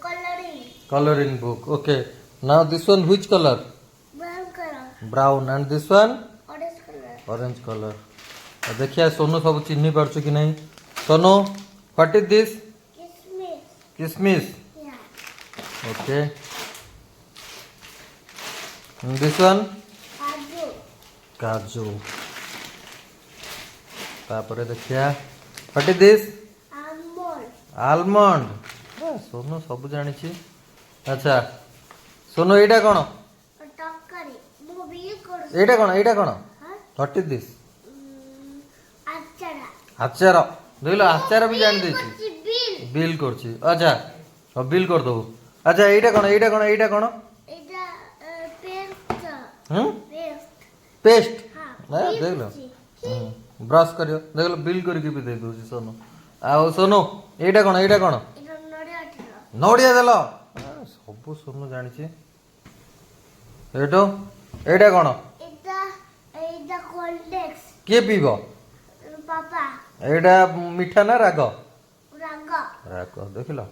Coloring. Coloring book. Okay. Now this one which color? Brown color. Brown. And this one? Orange color. Orange color. देखिए सोनू सब चिन्ह पार्छ कि नहीं Sonu what is this Kismis. किसमिस Yeah. Okay this one Kaju. काजू तापर देखिए what is this Almond. Almond Sonu सब जानी अच्छा सोनू एटा कौन Takari. Movie course. एटा कौन Huh? What is this Achara. आचार देखल आचार भी जानी Bill देछि করছি, bill. बिल करछि अच्छा बिल कर दो अच्छा एटा कौन এটা পেস্ট हम পেস্ট पेस्ट হ্যাঁ देख लो ब्रश करियो देख लो बिल करके भी दे दो सोनू आ सोनू एटा कौन এটা নড়িয়া ছিল नोड़िया देल सब सोनू जानी एटो एटा कौन এটা এইটা কোল্ডেক্স किए पीब পাপা एटा मीठा ना राग রাগ राग देख लो